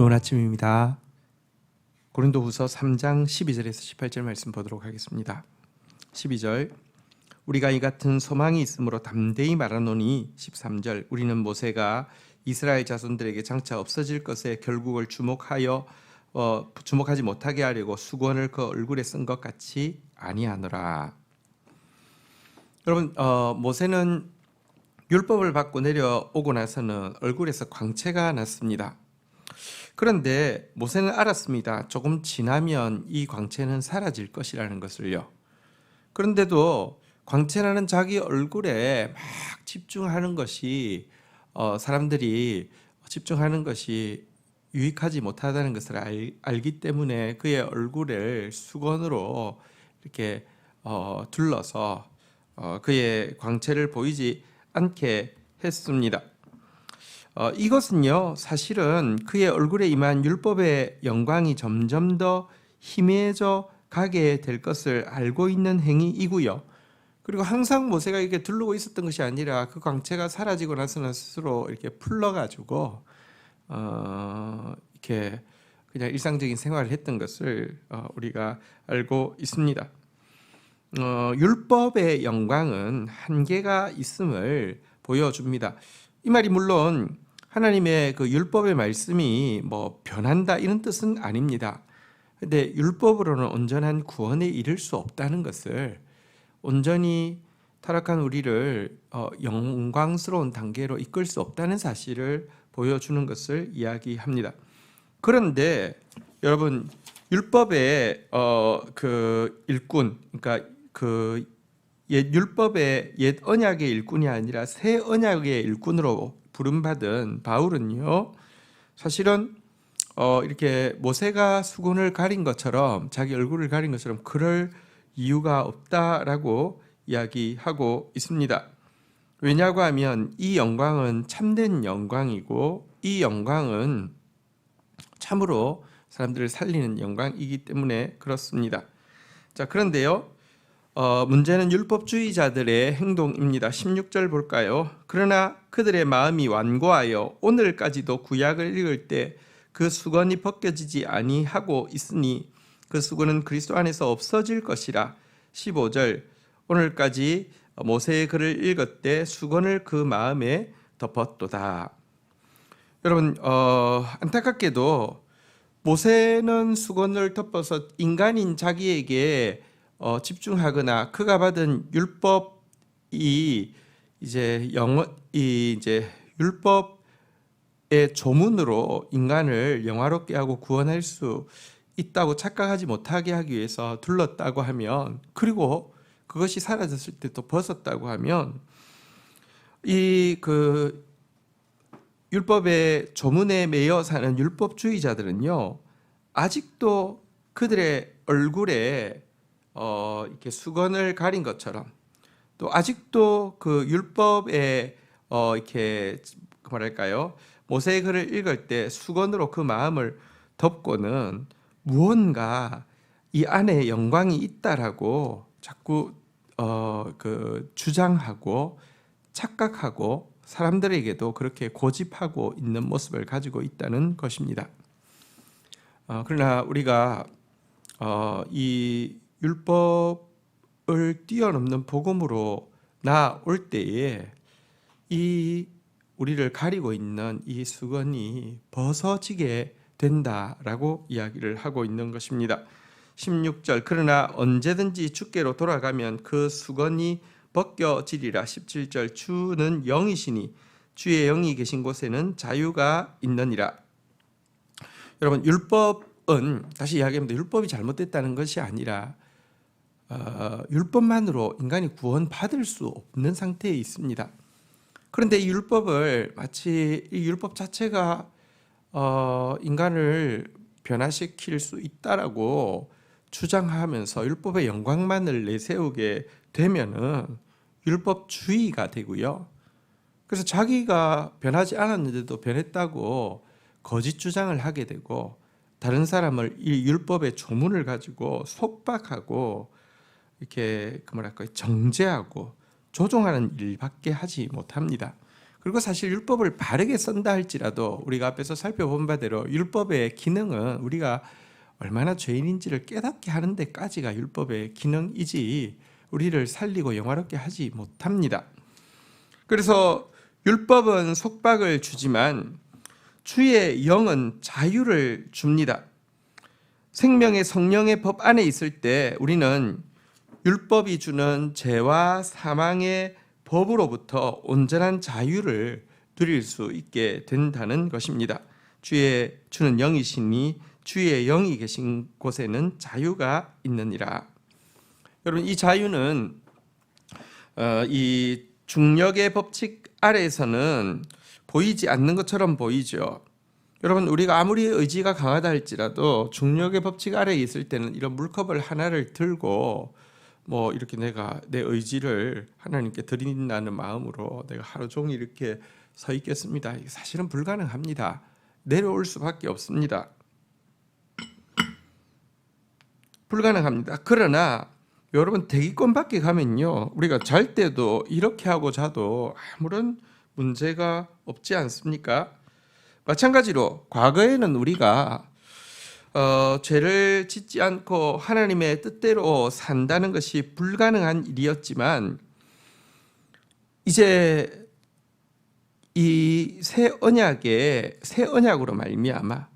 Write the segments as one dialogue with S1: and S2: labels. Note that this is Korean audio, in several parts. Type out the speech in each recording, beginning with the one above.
S1: 좋은 아침입니다. 고린도후서 3장 12절에서 18절 말씀 보도록 하겠습니다. 12절 우리가 이 같은 소망이 있으므로 담대히 말하노니 13절 우리는 모세가 이스라엘 자손들에게 장차 없어질 것에 결국을 주목하지 못하게 하려고 수건을 그 얼굴에 쓴 것 같이 아니하노라. 여러분 모세는 율법을 받고 내려오고 나서는 얼굴에서 광채가 났습니다. 그런데 모세는 알았습니다. 조금 지나면 이 광채는 사라질 것이라는 것을요. 그런데도 광채나는 자기 얼굴에 막 집중하는 것이 사람들이 집중하는 것이 유익하지 못하다는 것을 알기 때문에 그의 얼굴을 수건으로 이렇게 둘러서 그의 광채를 보이지 않게 했습니다. 이것은요 사실은 그의 얼굴에 임한 율법의 영광이 점점 더 희미해져 가게 될 것을 알고 있는 행위이고요. 그리고 항상 모세가 이렇게 두르고 있었던 것이 아니라 그 광채가 사라지고 나서는 스스로 이렇게 풀러가지고 이렇게 그냥 일상적인 생활을 했던 것을 우리가 알고 있습니다. 율법의 영광은 한계가 있음을 보여줍니다. 이 말이 물론 하나님의 그 율법의 말씀이 변한다 이런 뜻은 아닙니다. 근데 율법으로는 온전한 구원에 이를 수 없다는 것을, 온전히 타락한 우리를 영광스러운 단계로 이끌 수 없다는 사실을 보여주는 것을 이야기합니다. 그런데 여러분 율법의 그 일꾼, 그러니까 그 옛 율법의 옛 언약의 일꾼이 아니라 새 언약의 일꾼으로 부름받은 바울은요, 사실은 이렇게 모세가 수건을 가린 것처럼, 자기 얼굴을 가린 것처럼 그럴 이유가 없다라고 이야기하고 있습니다. 왜냐고 하면 이 영광은 참된 영광이고 이 영광은 참으로 사람들을 살리는 영광이기 때문에 그렇습니다. 자, 그런데요, 문제는 율법주의자들의 행동입니다. 16절 볼까요? 그러나 그들의 마음이 완고하여 오늘까지도 구약을 읽을 때 그 수건이 벗겨지지 아니하고 있으니 그 수건은 그리스도 안에서 없어질 것이라. 15절 오늘까지 모세의 글을 읽을 수건을 그 마음에 덮었도다. 여러분 안타깝게도 모세는 수건을 덮어서 인간인 자기에게 집중하거나 그가 받은 율법이 이제 율법의 조문으로 인간을 영화롭게 하고 구원할 수 있다고 착각하지 못하게 하기 위해서 둘렀다고 하면, 그리고 그것이 사라졌을 때 또 벗었다고 하면, 이 그 율법의 조문에 매여 사는 율법주의자들은요 아직도 그들의 얼굴에 이렇게 수건을 가린 것처럼, 또 아직도 그 율법에 이렇게 뭐랄까요, 모세의 글을 읽을 때 수건으로 그 마음을 덮고는 무언가 이 안에 영광이 있다라고 자꾸 주장하고 착각하고 사람들에게도 그렇게 고집하고 있는 모습을 가지고 있다는 것입니다. 그러나 우리가 이 율법을 뛰어넘는 복음으로 나올 때에 이 우리를 가리고 있는 이 수건이 벗어지게 된다라고 이야기를 하고 있는 것입니다. 16절 그러나 언제든지 주께로 돌아가면 그 수건이 벗겨지리라. 17절 주는 영이시니 주의 영이 계신 곳에는 자유가 있느니라. 여러분 율법은, 다시 이야기합니다. 율법이 잘못됐다는 것이 아니라 율법만으로 인간이 구원받을 수 없는 상태에 있습니다. 그런데 이 율법을 마치 이 율법 자체가 인간을 변화시킬 수 있다라고 주장하면서 율법의 영광만을 내세우게 되면은 율법주의가 되고요. 그래서 자기가 변하지 않았는데도 변했다고 거짓 주장을 하게 되고, 다른 사람을 이 율법의 조문을 가지고 속박하고 이렇게 정죄하고 조종하는 일밖에 하지 못합니다. 그리고 사실 율법을 바르게 쓴다 할지라도 우리가 앞에서 살펴본 바대로 율법의 기능은 우리가 얼마나 죄인인지를 깨닫게 하는 데까지가 율법의 기능이지 우리를 살리고 영화롭게 하지 못합니다. 그래서 율법은 속박을 주지만 주의 영은 자유를 줍니다. 생명의 성령의 법 안에 있을 때 우리는 율법이 주는 죄와 사망의 법으로부터 온전한 자유를 누릴 수 있게 된다는 것입니다. 주의 주는 영이시니 주의 영이 계신 곳에는 자유가 있느니라. 여러분, 이 자유는 이 중력의 법칙 아래에서는 보이지 않는 것처럼 보이죠. 여러분, 우리가 아무리 의지가 강하다 할지라도 중력의 법칙 아래에 있을 때는 이런 물컵을 하나를 들고 뭐 이렇게 내가 내 의지를 하나님께 드린다는 마음으로 내가 하루 종일 이렇게 서 있겠습니다. 사실은 불가능합니다. 내려올 수밖에 없습니다. 불가능합니다. 그러나 여러분, 대기권 밖에 가면요, 우리가 잘 때도 이렇게 하고 자도 아무런 문제가 없지 않습니까? 마찬가지로 과거에는 우리가 죄를 짓지 않고 하나님의 뜻대로 산다는 것이 불가능한 일이었지만 이제 이 새 언약으로 말미암아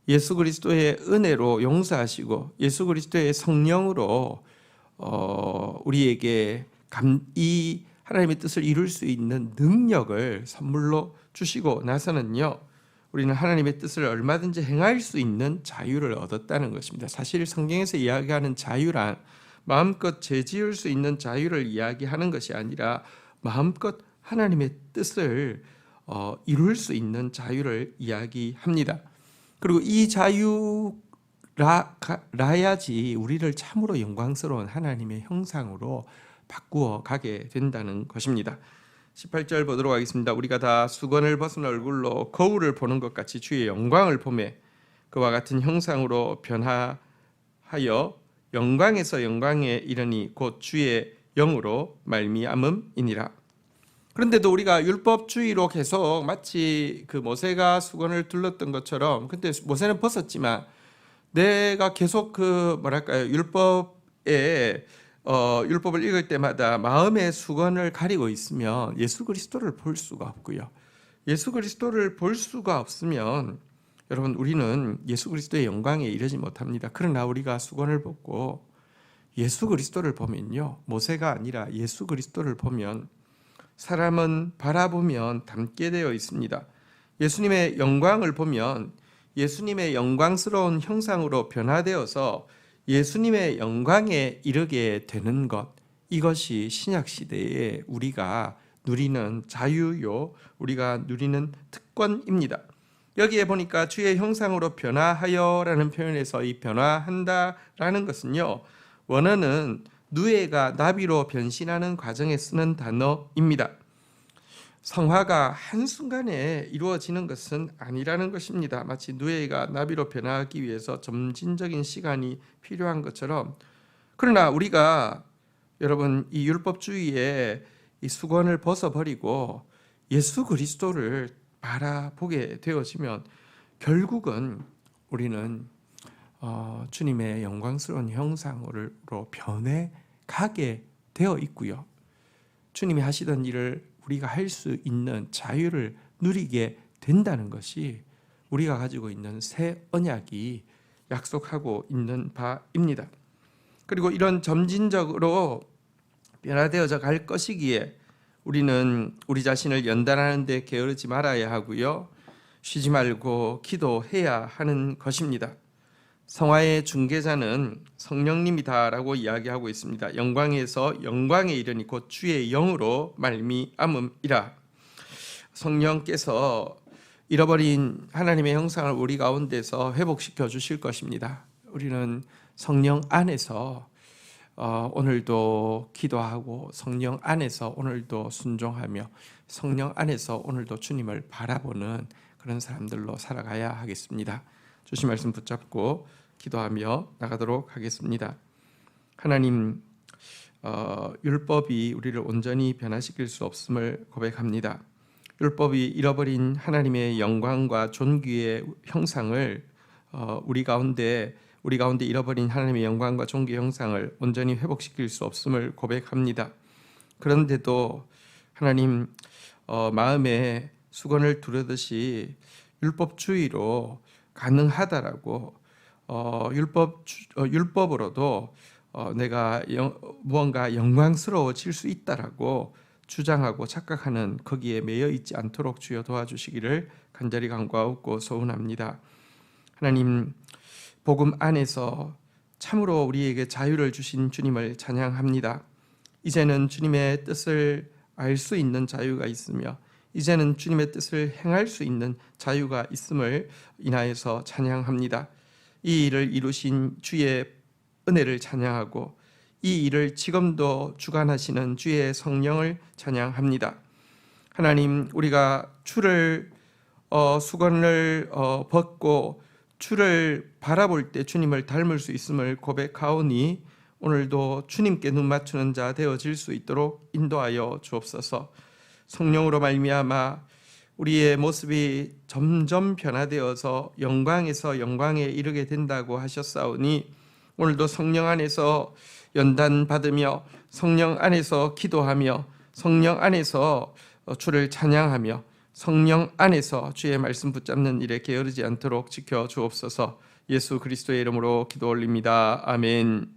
S1: 예수 그리스도의 은혜로 용서하시고 예수 그리스도의 성령으로 우리에게 이 하나님의 뜻을 이룰 수 있는 능력을 선물로 주시고 나서는요, 우리는 하나님의 뜻을 얼마든지 행할 수 있는 자유를 얻었다는 것입니다. 사실 성경에서 이야기하는 자유란 마음껏 죄 지을 수 있는 자유를 이야기하는 것이 아니라 마음껏 하나님의 뜻을 이룰 수 있는 자유를 이야기합니다. 그리고 이 자유라야지 우리를 참으로 영광스러운 하나님의 형상으로 바꾸어 가게 된다는 것입니다. 18절 보도록 하겠습니다. 우리가 다 수건을 벗은 얼굴로 거울을 보는 것 같이 주의 영광을 보매 그와 같은 형상으로 변화하여 영광에서 영광에 이르니 곧 주의 영으로 말미암음이니라. 그런데도 우리가 율법주의로 계속 마치 그 모세가 수건을 둘렀던 것처럼, 근데 모세는 벗었지만 내가 계속 율법을 읽을 때마다 마음의 수건을 가리고 있으면 예수 그리스도를 볼 수가 없고요. 예수 그리스도를 볼 수가 없으면 여러분, 우리는 예수 그리스도의 영광에 이르지 못합니다. 그러나 우리가 수건을 벗고 예수 그리스도를 보면요, 모세가 아니라 예수 그리스도를 보면 사람은 바라보면 닮게 되어 있습니다. 예수님의 영광을 보면 예수님의 영광스러운 형상으로 변화되어서 예수님의 영광에 이르게 되는 것, 이것이 신약시대에 우리가 누리는 자유요, 우리가 누리는 특권입니다. 여기에 보니까 주의 형상으로 변화하여라는 표현에서 이 변화한다라는 것은요, 원어는 누에가 나비로 변신하는 과정에 쓰는 단어입니다. 성화가 한순간에 이루어지는 것은 아니라는 것입니다. 마치 누에가 나비로 변화하기 위해서 점진적인 시간이 필요한 것처럼, 그러나 우리가 여러분 이 율법주의의 이 수건을 벗어버리고 예수 그리스도를 바라보게 되어지면 결국은 우리는 주님의 영광스러운 형상으로 변해 가게 되어 있고요. 주님이 하시던 일을 우리가 할 수 있는 자유를 누리게 된다는 것이 우리가 가지고 있는 새 언약이 약속하고 있는 바입니다. 그리고 이런 점진적으로 변화되어져 갈 것이기에 우리는 우리 자신을 연단하는 데 게으르지 말아야 하고요, 쉬지 말고 기도해야 하는 것입니다. 성화의 중개자는 성령님이다라고 이야기하고 있습니다. 영광에서 영광에 이르니 곧 주의 영으로 말미암음이라. 성령께서 잃어버린 하나님의 형상을 우리 가운데서 회복시켜 주실 것입니다. 우리는 성령 안에서 오늘도 기도하고 성령 안에서 오늘도 순종하며 성령 안에서 오늘도 주님을 바라보는 그런 사람들로 살아가야 하겠습니다. 주신 말씀 붙잡고 기도하며 나가도록 하겠습니다. 하나님, 율법이 우리를 온전히 변화시킬 수 없음을 고백합니다. 율법이 잃어버린 하나님의 영광과 존귀의 형상을 우리 가운데 잃어버린 하나님의 영광과 존귀의 형상을 온전히 회복시킬 수 없음을 고백합니다. 그런데도 하나님 마음에 수건을 두르듯이 율법주의로 가능하다라고 율법으로도 내가 무언가 영광스러워질 수 있다라고 주장하고 착각하는 거기에 매여 있지 않도록 주여 도와주시기를 간절히 간구하고 소원합니다. 하나님, 복음 안에서 참으로 우리에게 자유를 주신 주님을 찬양합니다. 이제는 주님의 뜻을 알 수 있는 자유가 있으며 이제는 주님의 뜻을 행할 수 있는 자유가 있음을 인하여서 찬양합니다. 이 일을 이루신 주의 은혜를 찬양하고 이 일을 지금도 주관하시는 주의 성령을 찬양합니다. 하나님, 우리가 수건을 벗고 주를 바라볼 때 주님을 닮을 수 있음을 고백하오니 오늘도 주님께 눈 맞추는 자 되어질 수 있도록 인도하여 주옵소서. 성령으로 말미암아 우리의 모습이 점점 변화되어서 영광에서 영광에 이르게 된다고 하셨사오니 오늘도 성령 안에서 연단 받으며 성령 안에서 기도하며 성령 안에서 주를 찬양하며 성령 안에서 주의 말씀 붙잡는 일에 게으르지 않도록 지켜 주옵소서. 예수 그리스도의 이름으로 기도 올립니다. 아멘.